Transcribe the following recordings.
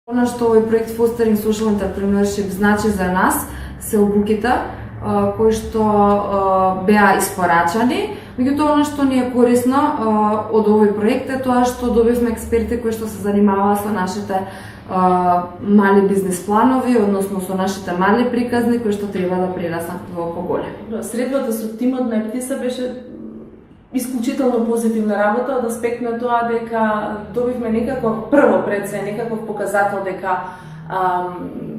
Она што овој проект Fostering Social Entrepreneurship значи за нас се обуките кои што беа испорачани. Меѓутоа, она што ни е корисно од овој проект е тоа што добивме експерти кои што се занимаваа со нашите мали бизнес планови, односно со нашите мали приказни кои што треба да прераснат во поголеми. Средбата со тимот на Ептиса беше исклучително позитивна работа, од аспект на тоа дека добивме некаков прво пред се, некаков показател дека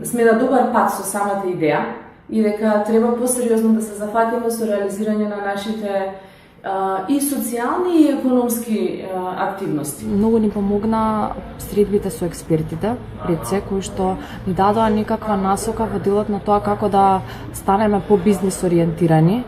сме на добар пат со самата идеја и дека треба посериозно да се зафатиме со реализирање на нашите и социјални и економски активности. Многу ни помогна средбите со експертите пред се, кои што ни дадоа некаква насока во делот на тоа како да станеме по-бизнес ориентирани.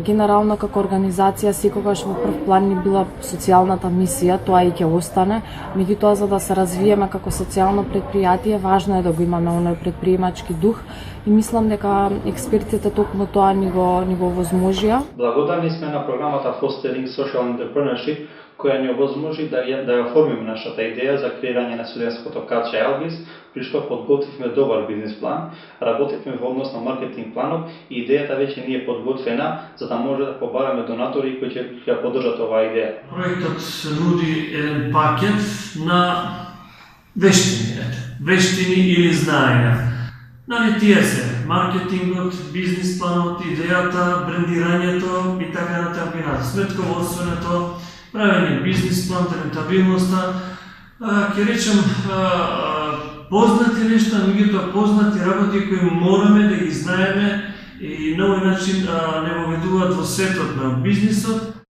Генерално како организација секогаш во прв план ни била социјалната мисија, тоа и ќе остане. Меѓутоа, за да се развиеме како социјално предпријатие, важно е да го имаме оној предприемачки дух и мислам дека експертите токму тоа ни го овозможија. Благодарни сме на програмата Fostering Social Entrepreneurship, која ни овозможи да ја оформиме нашата идеја за креирање на студентското каче Елбис, при што подготвивме добар бизнес план, работевме во однос на маркетинг планов и идејата веќе ни е подготвена за да може да побараме донатори кои ќе ја поддржат оваа идеја. Проектот нуди еден пакет на вештини или знаења. Нали тие се маркетингот, бизнес планот, идејата, брендирањето и така натаму, сметководството, правење бизнес план, рентабилноста, ќе речем познати нешта, меѓутоа познати работи кои мораме да ги знаеме и на овој начин не воведуваат во светот на бизнисот.